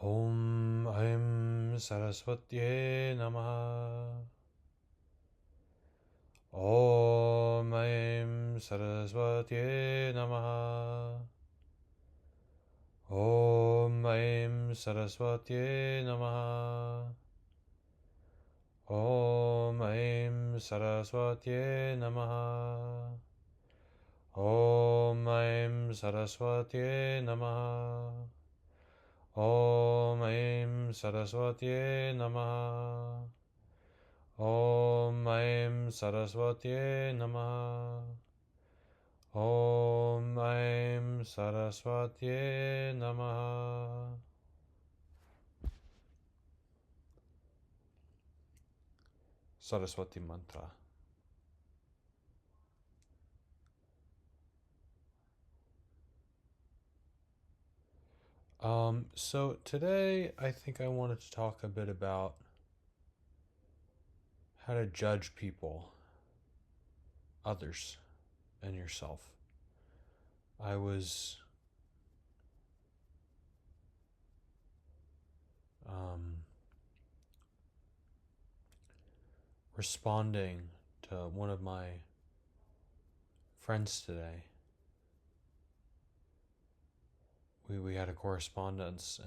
Om Aim Saraswatye Namaha. Om Aim Saraswatye Namaha. Om Aim Saraswatye Namaha. Om Aim Saraswatye Namaha. Om Aim Saraswatye Namaha. Om Aim Saraswatye Namaha. Om Aim Saraswatye Namaha. Om Aim Saraswatye Namaha. Saraswati Mantra. So today I think I wanted to talk a bit about how to judge people, others, and yourself. I was responding to one of my friends today. We had a correspondence,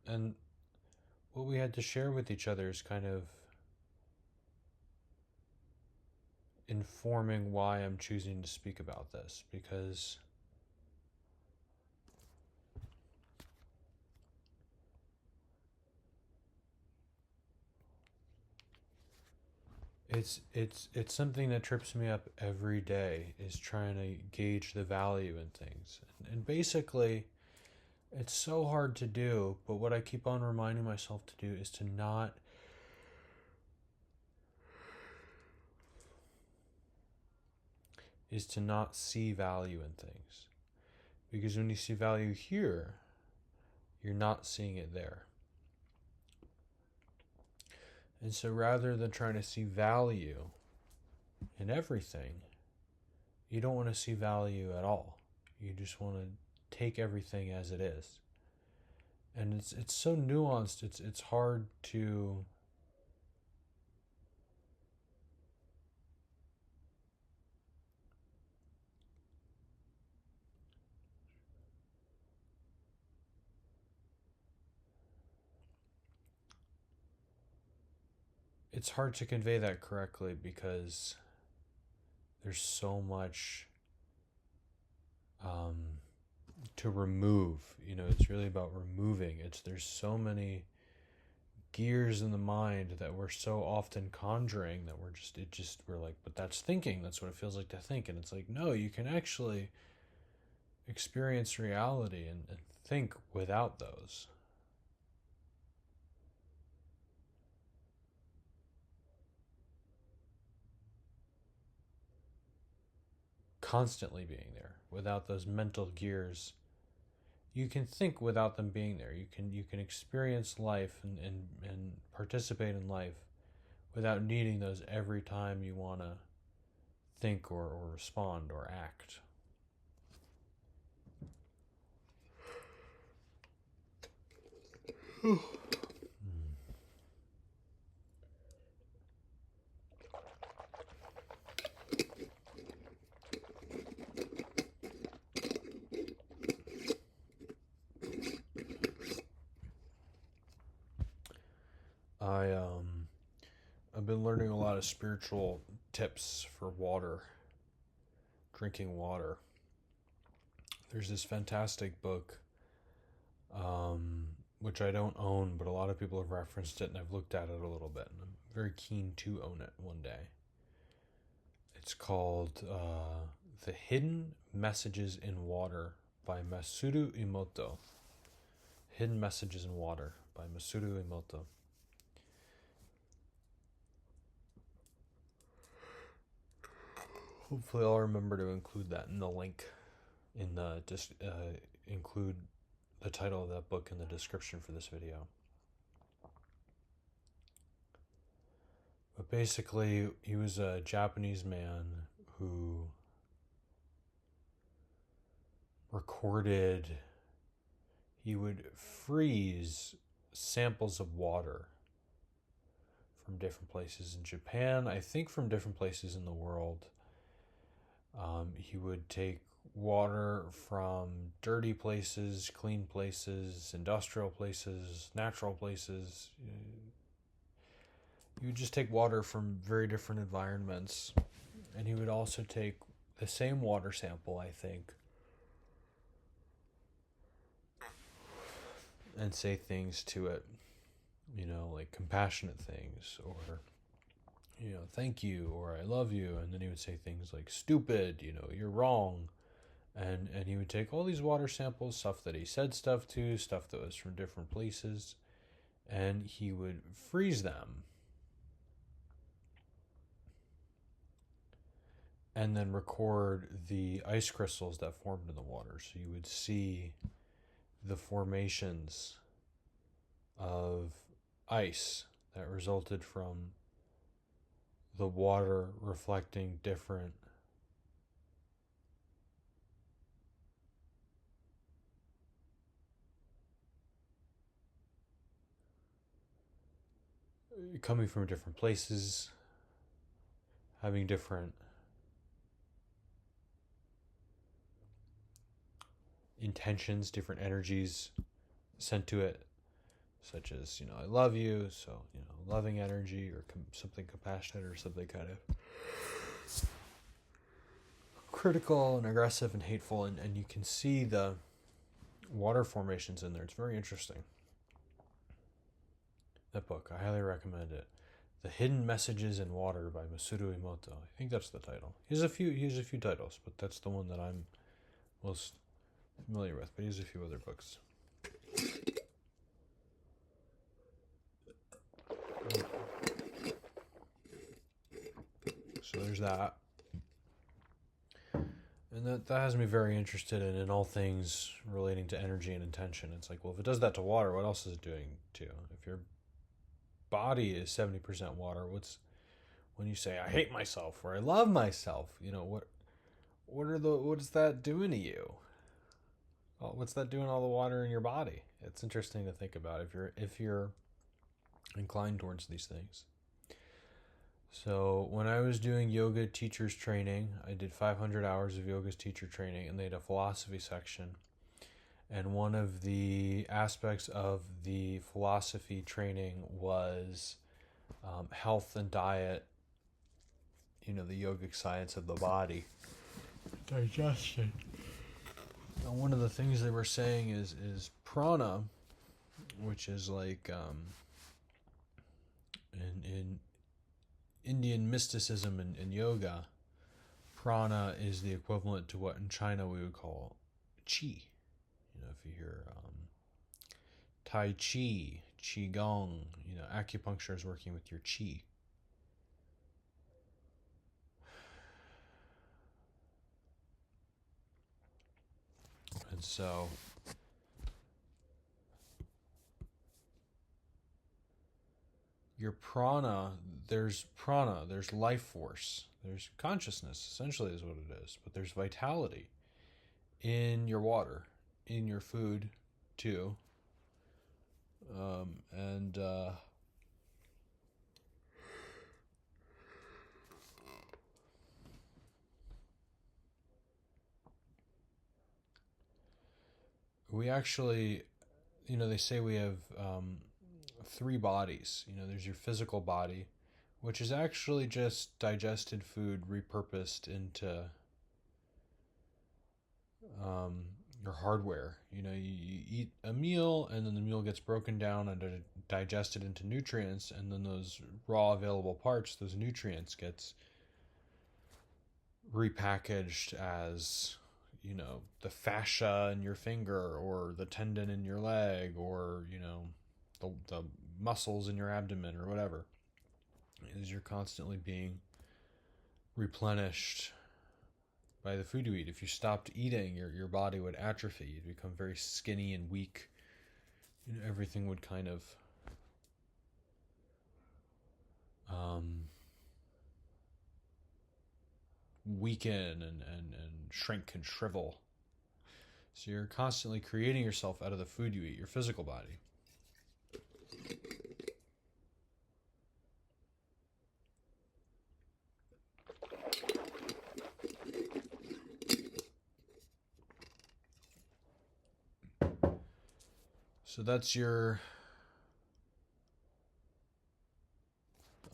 and what we had to share with each other is kind of informing why I'm choosing to speak about this, because it's something that trips me up every day, is trying to gauge the value in things. And basically it's so hard to do, but what I keep on reminding myself to do is to not see value in things. Because when you see value here, you're not seeing it there. And so rather than trying to see value in everything, you don't want to see value at all. You just want to take everything as it is. And it's so nuanced, it's hard to convey that correctly, because there's so much to remove. It's really about removing. There's so many gears in the mind that we're so often conjuring that we're like, but that's thinking. That's what it feels like to think. And it's like, no, you can actually experience reality and think without those. Constantly being there without those mental gears. You can think without them being there. You can experience life and participate in life without needing those every time you want to think or respond or act. I've been learning a lot of spiritual tips for water, drinking water. There's this fantastic book, which I don't own, but a lot of people have referenced it, and I've looked at it a little bit, and I'm very keen to own it one day. It's called The Hidden Messages in Water by Masaru Emoto. Hidden Messages in Water by Masaru Emoto. Hopefully I'll remember to include that in the link, include the title of that book in the description for this video. But basically, he was a Japanese man who recorded, he would freeze samples of water from different places in Japan, I think from different places in the world. He would take water from dirty places, clean places, industrial places, natural places. He would just take water from very different environments. And he would also take the same water sample, I think, and say things to it, like compassionate things, or, thank you, or I love you. And then he would say things like stupid, you're wrong. And he would take all these water samples, stuff that he said stuff to, stuff that was from different places, and he would freeze them. And then record the ice crystals that formed in the water. So you would see the formations of ice that resulted from the water reflecting different coming from different places, having different intentions, different energies sent to it, such as, I love you, so, loving energy, or something compassionate, or something kind of critical and aggressive and hateful. And you can see the water formations in there. It's very interesting. That book, I highly recommend it. The Hidden Messages in Water by Masaru Emoto. I think that's the title. He has a few titles, but that's the one that I'm most familiar with. But he has a few other books. So there's that. And that has me very interested in all things relating to energy and intention. It's like, well, if it does that to water, what else is it doing to? If your body is 70% water, when you say I hate myself or I love myself, what is that doing to you? Well, what's that doing all the water in your body? It's interesting to think about if you're inclined towards these things. So when I was doing yoga teachers training, I did 500 hours of yoga teacher training, and they had a philosophy section. And one of the aspects of the philosophy training was health and diet, the yogic science of the body. Digestion. And one of the things they were saying is prana, which is like in Indian mysticism and yoga, prana is the equivalent to what in China we would call qi. If you hear Tai Chi, Qigong, acupuncture is working with your qi. And so your prana, there's life force, there's consciousness, essentially is what it is, but there's vitality in your water, in your food too. And we actually, they say we have three bodies. There's your physical body, which is actually just digested food repurposed into your hardware. You eat a meal, and then the meal gets broken down and digested into nutrients, and then those raw available parts, those nutrients, gets repackaged as the fascia in your finger, or the tendon in your leg, or the muscles in your abdomen, or whatever. As you're constantly being replenished by the food you eat. If you stopped eating, your body would atrophy. You'd become very skinny and weak. Everything would kind of weaken and shrink and shrivel. So So you're constantly creating yourself out of the food you eat, your physical body. So that's your...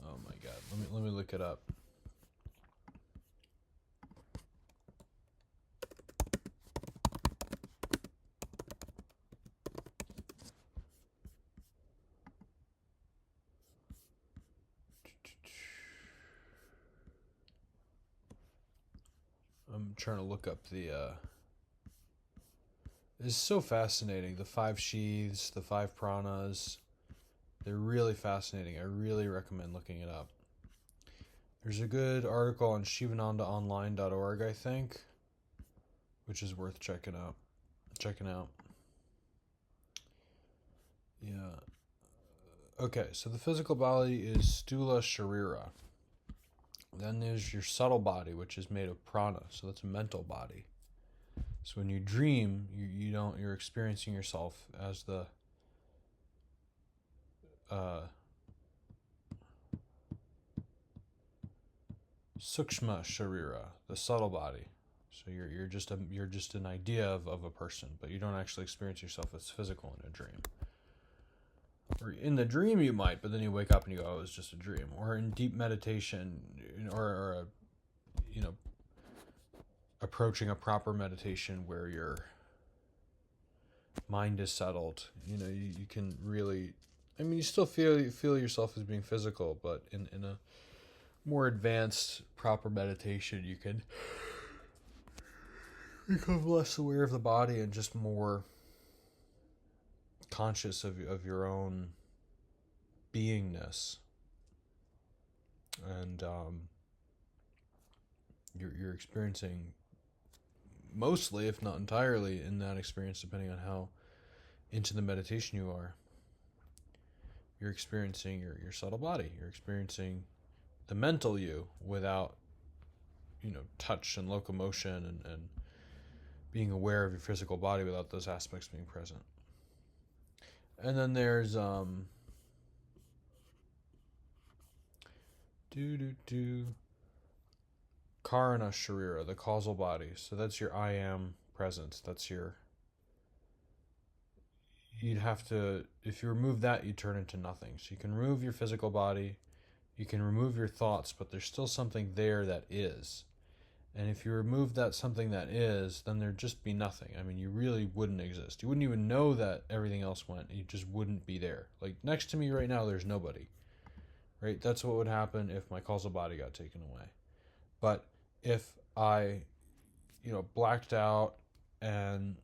Oh my god. Let me look it up. I'm trying to look up the it's so fascinating. The 5 sheaths, the 5 pranas. They're really fascinating. I really recommend looking it up. There's a good article on shivanandaonline.org, I think, which is worth checking out. Yeah. Okay, so the physical body is stula sharira. Then there's your subtle body, which is made of prana. So that's a mental body. So when you dream, you're experiencing yourself as the sukshma sharira, the subtle body. So you're just an idea of a person, but you don't actually experience yourself as physical in a dream. Or in the dream you might, but then you wake up and you go, "Oh, it was just a dream." Or in deep meditation, or approaching a proper meditation where your mind is settled. You can really, you still feel yourself as being physical, but in a more advanced proper meditation, you can become less aware of the body and just more conscious of your own beingness. And you're experiencing mostly, if not entirely, in that experience, depending on how into the meditation you are, you're experiencing your subtle body. You're experiencing the mental you without, touch and locomotion and being aware of your physical body without those aspects being present. And then there's Karana Sharira, the causal body. So that's your I am presence. That's you'd have to, if you remove that, you turn into nothing. So you can remove your physical body, you can remove your thoughts, but there's still something there that is. And if you remove that something that is, then there'd just be nothing. You really wouldn't exist. You wouldn't even know that everything else went. You just wouldn't be there. Like next to me right now, there's nobody. Right? That's what would happen if my causal body got taken away. But if I, blacked out and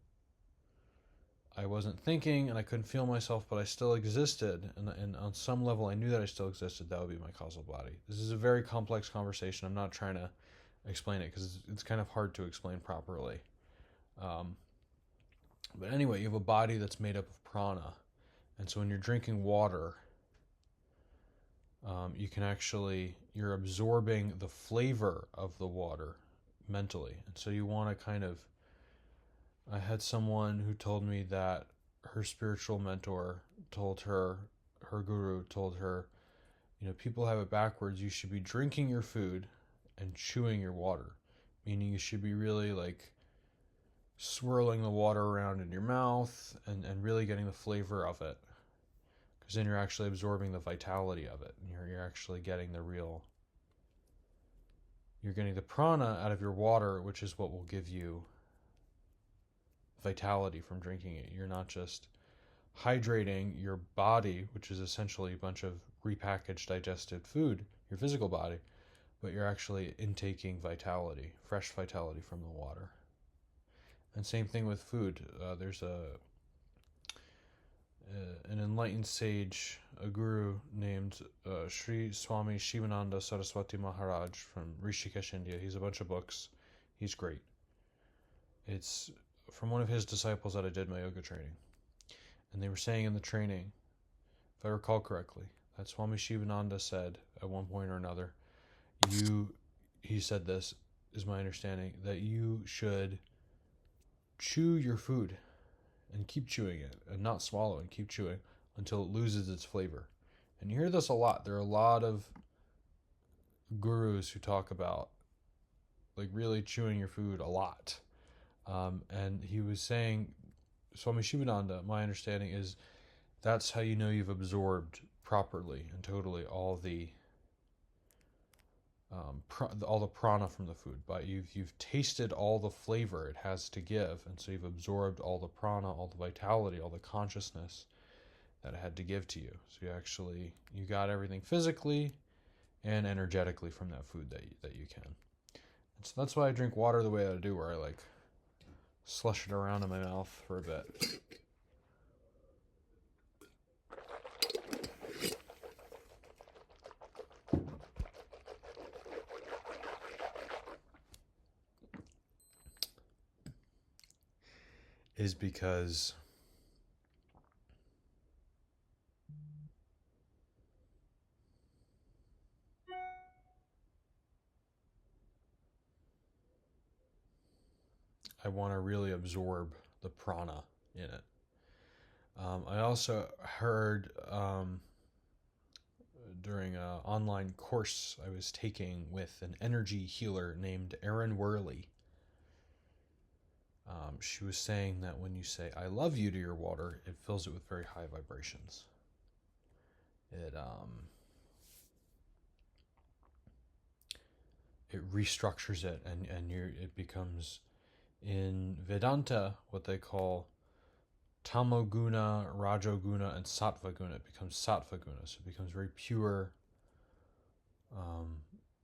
I wasn't thinking and I couldn't feel myself, but I still existed, and on some level I knew that I still existed, that would be my causal body. This is a very complex conversation. I'm not trying to explain it because it's kind of hard to explain properly. But anyway, you have a body that's made up of prana. And so when you're drinking water, you're absorbing the flavor of the water mentally. And so you want to I had someone who told me that her spiritual mentor told her, her guru told her, people have it backwards. You should be drinking your food and chewing your water. Meaning you should be really like swirling the water around in your mouth and really getting the flavor of it. Because then you're actually absorbing the vitality of it. And you're actually getting you're getting the prana out of your water, which is what will give you vitality from drinking it. You're not just hydrating your body, which is essentially a bunch of repackaged digested food, your physical body, but you're actually intaking vitality, fresh vitality from the water. And same thing with food. There's an enlightened sage, a guru named Sri Swami Shivananda Saraswati Maharaj from Rishikesh, India. He's a bunch of books. He's great. It's from one of his disciples that I did my yoga training. And they were saying in the training, if I recall correctly, that Swami Shivananda said at one point or another, he said this, is my understanding, that you should chew your food and keep chewing it and not swallow and keep chewing until it loses its flavor. And you hear this a lot. There are a lot of gurus who talk about like really chewing your food a lot. And he was saying, Swami Shivananda, my understanding is that's how you know you've absorbed properly and totally all the prana from the food. But you've tasted all the flavor it has to give, and so you've absorbed all the prana, all the vitality, all the consciousness that it had to give to you. So you got everything physically and energetically from that food that you can. And so that's why I drink water the way that I do, where I like slush it around in my mouth for a bit. Is because I want to really absorb the prana in it. I also heard during an online course I was taking with an energy healer named Erin Worley. She was saying that when you say "I love you" to your water, it fills it with very high vibrations. It restructures it, and it becomes, in Vedanta, what they call Tamoguna, Rajoguna, and Sattvaguna. It becomes Sattvaguna, so it becomes very pure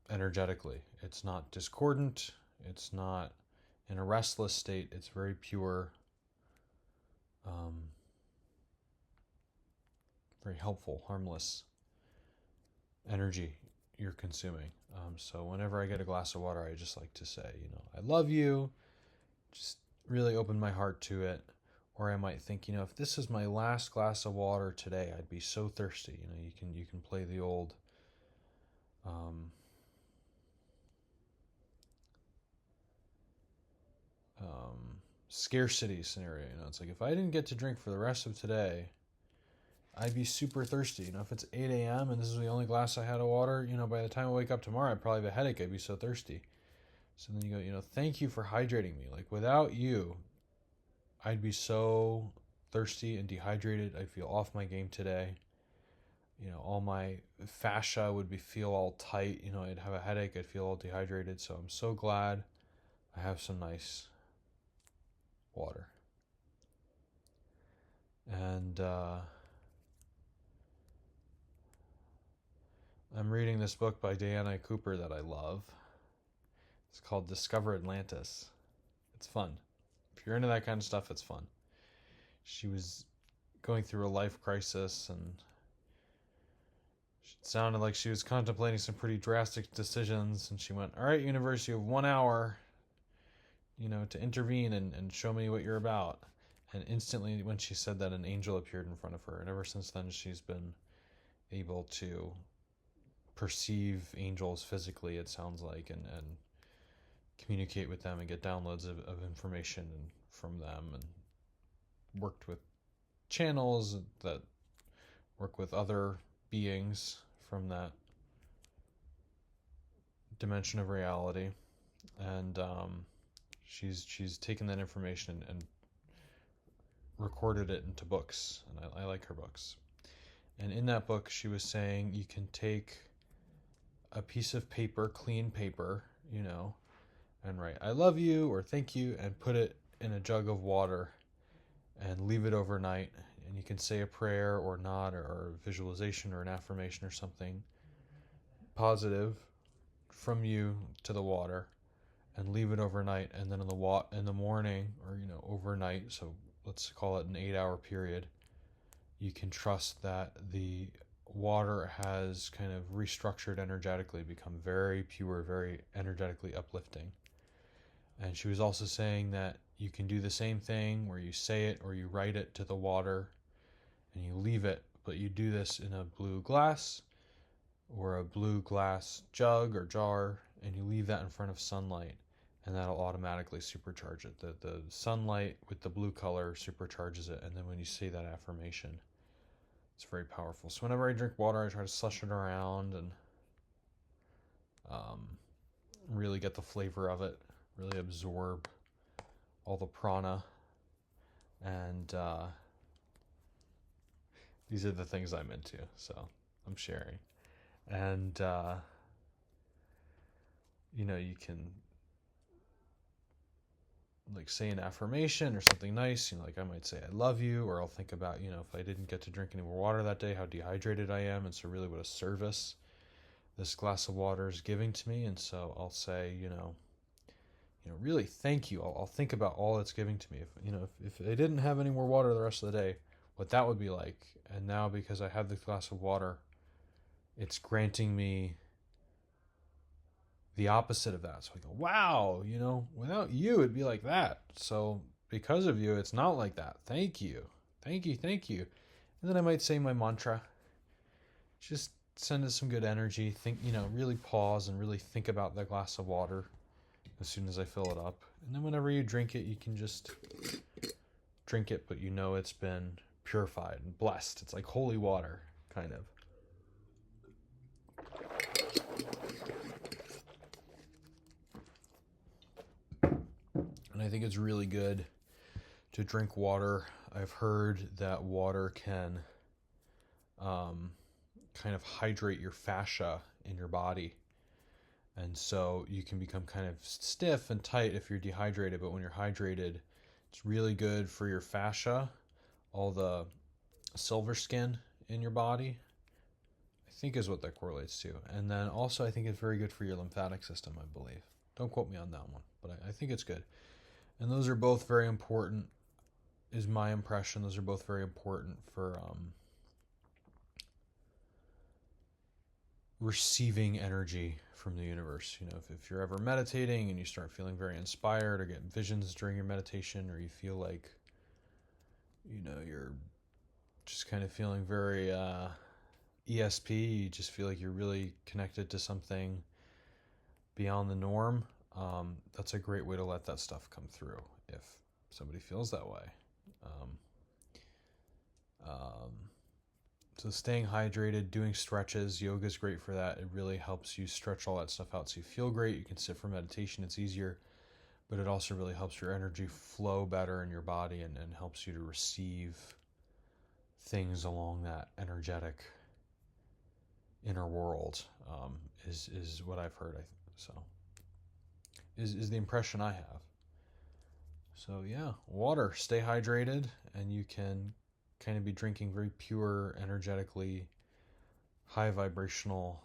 energetically. It's not discordant, it's not in a restless state, it's very pure, very helpful, harmless energy you're consuming. So whenever I get a glass of water, I just like to say, I love you, just really open my heart to it. Or I might think, if this is my last glass of water today, I'd be so thirsty. You can play the old scarcity scenario. It's like if I didn't get to drink for the rest of today, I'd be super thirsty. If it's 8 a.m. and this is the only glass I had of water, by the time I wake up tomorrow, I'd probably have a headache. I'd be so thirsty. So then you go, thank you for hydrating me. Like without you, I'd be so thirsty and dehydrated. I'd feel off my game today. All my fascia would feel all tight. I'd have a headache. I'd feel all dehydrated. So I'm so glad I have some nice water. And I'm reading this book by Diana Cooper that I love. It's called Discover Atlantis. It's fun. If you're into that kind of stuff, it's fun. She was going through a life crisis, and it sounded like she was contemplating some pretty drastic decisions, and she went, all right, universe, you have 1 hour, to intervene and show me what you're about. And instantly when she said that, an angel appeared in front of her. And ever since then, she's been able to perceive angels physically, it sounds like, and communicate with them and get downloads of information from them, and worked with channels that work with other beings from that dimension of reality. And she's taken that information and recorded it into books, and I like her books. And in that book, she was saying you can take a piece of paper, clean paper, and write "I love you" or "thank you," and put it in a jug of water and leave it overnight. And you can say a prayer or not, or a visualization or an affirmation or something positive from you to the water, and leave it overnight. And then in the morning, or overnight, so let's call it an 8-hour period, you can trust that the water has kind of restructured energetically, become very pure, very energetically uplifting. And she was also saying that you can do the same thing where you say it or you write it to the water and you leave it, but you do this in a blue glass or a blue glass jug or jar, and you leave that in front of sunlight. and that'll automatically supercharge it. The sunlight with the blue color supercharges it, and then when you say that affirmation, it's very powerful. So whenever I drink water, I try to slush it around and um, really get the flavor of it, really absorb all the prana, and these are the things I'm into, so I'm sharing. And you can like say an affirmation or something nice, like I might say I love you, or I'll think about, if I didn't get to drink any more water that day, how dehydrated I am, and so really what a service this glass of water is giving to me. And so I'll say, really thank you. I'll think about all it's giving to me. If I didn't have any more water the rest of the day, what that would be like. And now because I have this glass of water, it's granting me the opposite of that. So I go, wow, without you, it'd be like that. So because of you, it's not like that. Thank you. Thank you. Thank you. And then I might say my mantra. Just send us some good energy. Think, really pause and really think about that glass of water as soon as I fill it up. And then whenever you drink it, you can just drink it, but it's been purified and blessed. It's like holy water, kind of. And I think it's really good to drink water. I've heard that water can kind of hydrate your fascia in your body. And so you can become kind of stiff and tight if you're dehydrated, but when you're hydrated, it's really good for your fascia, all the silver skin in your body, I think is what that correlates to. And then also I think it's very good for your lymphatic system, I believe. Don't quote me on that one, but I think it's good. And those are both very important, is my impression. Those are both very important for receiving energy from the universe. If you're ever meditating and you start feeling very inspired or get visions during your meditation, or you feel like, you're just kind of feeling very ESP, you just feel like you're really connected to something beyond the norm, that's a great way to let that stuff come through if somebody feels that way. So staying hydrated, doing stretches, yoga is great for that. It really helps you stretch all that stuff out so you feel great. You can sit for meditation, it's easier, but it also really helps your energy flow better in your body and helps you to receive things along that energetic inner world, is what I've heard. Is the impression I have. So yeah, water, stay hydrated, and you can kind of be drinking very pure, energetically high vibrational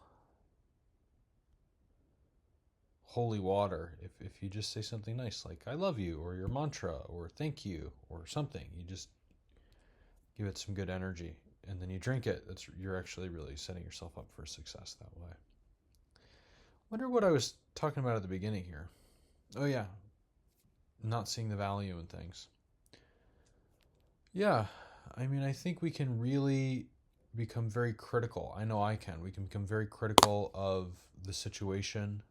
holy water if you just say something nice like I love you, or your mantra, or thank you, or something. You just give it some good energy, and then you drink it. You're actually really setting yourself up for success that way. Wonder what I was talking about at the beginning here. Oh yeah, not seeing the value in things. Yeah, I think we can really become very critical. I know I can. We can become very critical of the situation,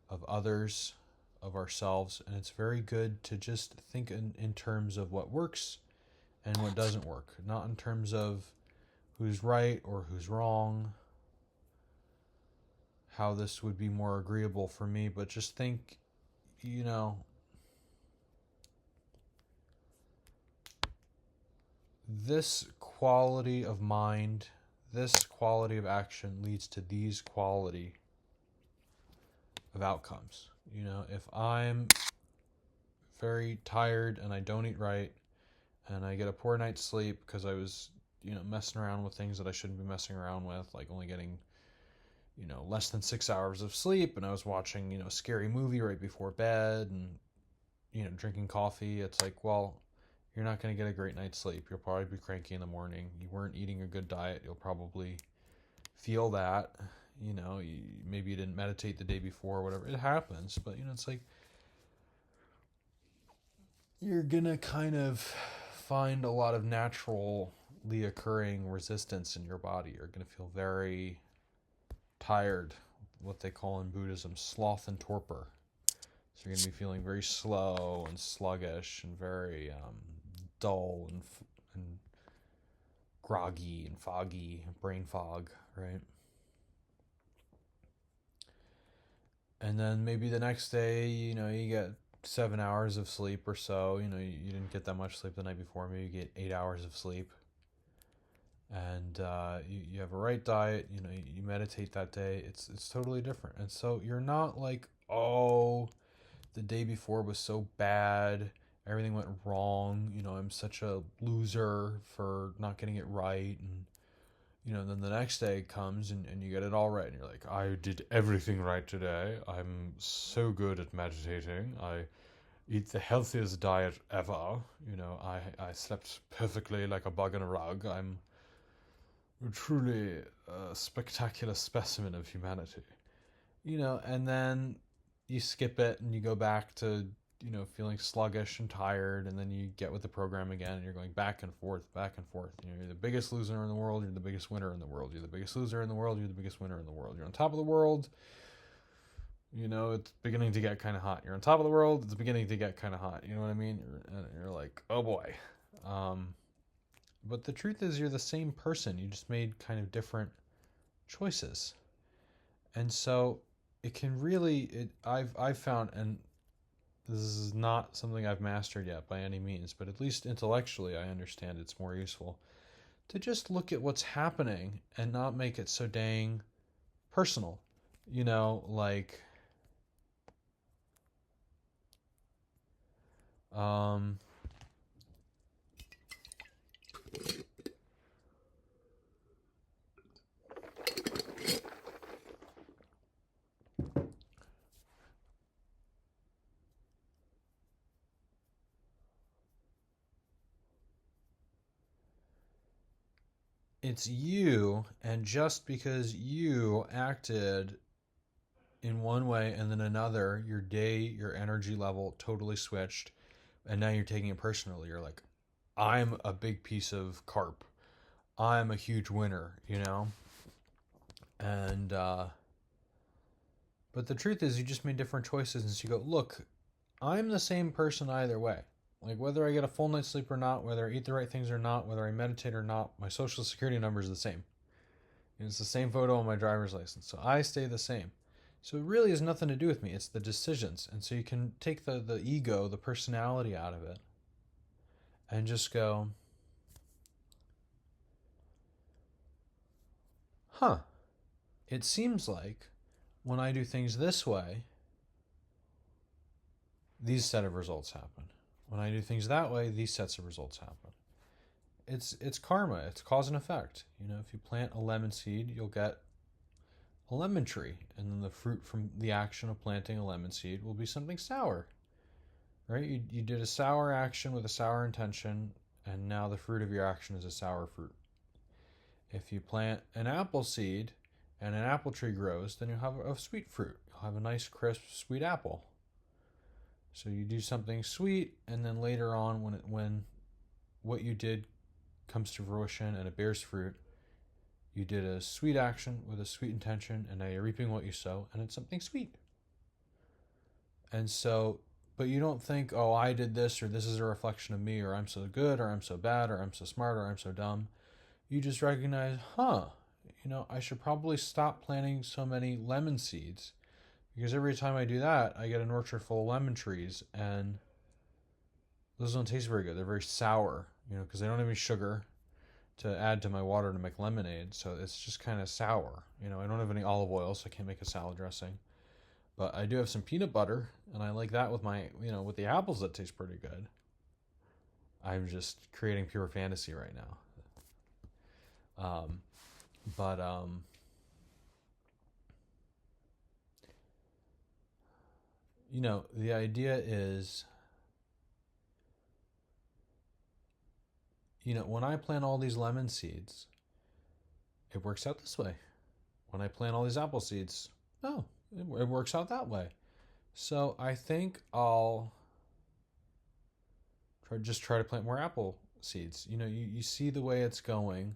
of others, of ourselves, and it's very good to just think in terms of what works and what doesn't work, not in terms of who's right or who's wrong, how this would be more agreeable for me, but just think, this quality of mind, this quality of action leads to these quality of outcomes. If I'm very tired and I don't eat right and I get a poor night's sleep because I was, messing around with things that I shouldn't be messing around with, like only getting, less than 6 hours of sleep, and I was watching, a scary movie right before bed and, drinking coffee, it's like, well, you're not going to get a great night's sleep. You'll probably be cranky in the morning. You weren't eating a good diet. You'll probably feel that. Maybe you didn't meditate the day before or whatever. It happens, but, it's like you're going to kind of find a lot of naturally occurring resistance in your body. You're going to feel very tired, what they call in Buddhism sloth and torpor. So you're going to be feeling very slow and sluggish and very dull and groggy and foggy, brain fog, right? And then maybe the next day, you get 7 hours of sleep or so. You didn't get that much sleep the night before. Maybe you get 8 hours of sleep. And you have a right diet, you meditate that day. It's totally different. And so you're not like, oh, the day before was so bad, everything went wrong, I'm such a loser for not getting it right. And then the next day comes and you get it all right, and you're like, I did everything right today. I'm so good at meditating. I eat the healthiest diet ever. I slept perfectly like a bug in a rug. I'm truly a spectacular specimen of humanity. And then you skip it and you go back to, feeling sluggish and tired, and then you get with the program again and you're going back and forth, back and forth. You're the biggest loser in the world, you're the biggest winner in the world. You're the biggest loser in the world, you're the biggest winner in the world. You're on top of the world, it's beginning to get kind of hot. You're on top of the world, it's beginning to get kind of hot. You know what I mean? You're like, oh boy. But the truth is, you're the same person. You just made kind of different choices. And so it can really, I've found, and this is not something I've mastered yet by any means, but at least intellectually I understand it's more useful to just look at what's happening and not make it so dang personal. Like, it's you, and just because you acted in one way and then another, your day, your energy level totally switched, and now you're taking it personally. You're like, I'm a big piece of carp. I'm a huge winner, And but the truth is, you just made different choices, and so you go, look, I'm the same person either way. Like, whether I get a full night's sleep or not, whether I eat the right things or not, whether I meditate or not, my social security number is the same. And it's the same photo on my driver's license. So I stay the same. So it really has nothing to do with me. It's the decisions. And so you can take the ego, the personality out of it, and just go, huh, it seems like when I do things this way, these set of results happen. When I do things that way, these sets of results happen. It's karma. It's cause and effect. If you plant a lemon seed, you'll get a lemon tree, and then the fruit from the action of planting a lemon seed will be something sour. Right? You did a sour action with a sour intention, and now the fruit of your action is a sour fruit. If you plant an apple seed and an apple tree grows, then you'll have a sweet fruit. You'll have a nice, crisp, sweet apple. So you do something sweet, and then later on, when what you did comes to fruition and it bears fruit, you did a sweet action with a sweet intention, and now you're reaping what you sow, and it's something sweet. And so, but you don't think, oh, I did this, or this is a reflection of me, or I'm so good, or I'm so bad, or I'm so smart, or I'm so dumb. You just recognize, I should probably stop planting so many lemon seeds, because every time I do that, I get an orchard full of lemon trees, and those don't taste very good. They're very sour, because they don't have any sugar to add to my water to make lemonade, so it's just kind of sour. I don't have any olive oil, so I can't make a salad dressing. But I do have some peanut butter, and I like that with my, with the apples that taste pretty good. I'm just creating pure fantasy right now. But the idea is, when I plant all these lemon seeds, it works out this way. When I plant all these apple seeds, no, it works out that way. So I think I'll try to plant more apple seeds. You see the way it's going,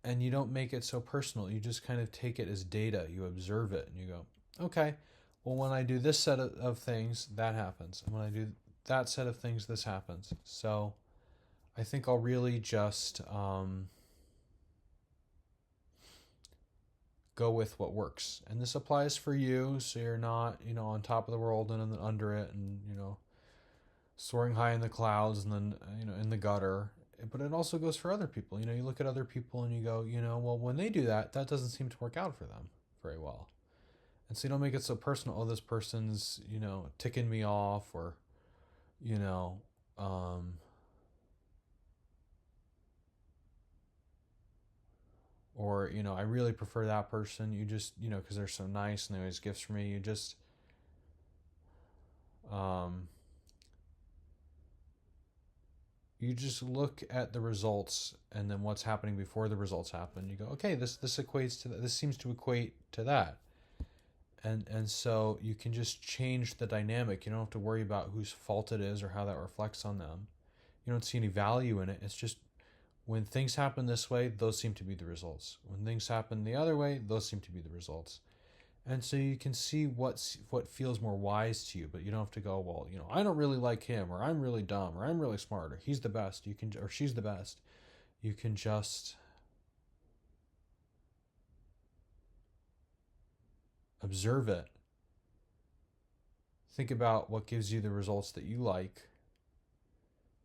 and you don't make it so personal. You just kind of take it as data. You observe it, and you go, okay, well, when I do this set of things, that happens. And when I do that set of things, this happens. So I think I'll really just go with what works. And this applies for you, so you're not, on top of the world and then under it and, soaring high in the clouds and then, in the gutter. But it also goes for other people. You look at other people and you go, well, when they do that, that doesn't seem to work out for them very well. And so you don't make it so personal. Oh, this person's, ticking me off, or, you know, um, or, I really prefer that person. You just, because they're so nice and they always gifts for me. Um, you just look at the results and then what's happening before the results happen. You go, okay, this equates to that. This seems to equate to that. And so you can just change the dynamic. You don't have to worry about whose fault it is or how that reflects on them. You don't see any value in it. It's just when things happen this way, those seem to be the results. When things happen the other way, those seem to be the results. And so you can see what feels more wise to you, but you don't have to go, well, I don't really like him, or I'm really dumb, or I'm really smart, or he's the best. Or she's the best. You can just observe it. Think about what gives you the results that you like.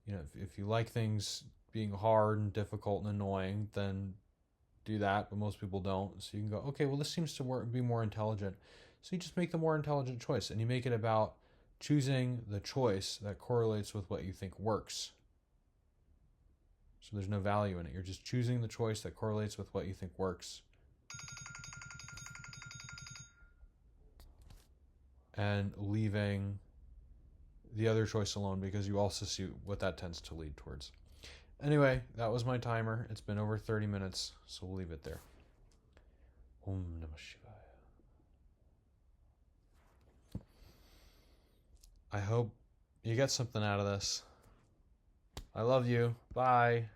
If you like things being hard and difficult and annoying, then do that, but most people don't. So you can go, okay, well, this seems to be more intelligent. So you just make the more intelligent choice, and you make it about choosing the choice that correlates with what you think works. So there's no value in it. You're just choosing the choice that correlates with what you think works. And leaving the other choice alone, because you also see what that tends to lead towards. Anyway, that was my timer. It's been over 30 minutes, so we'll leave it there. Om Namah Shivaya. I hope you get something out of this. I love you. Bye.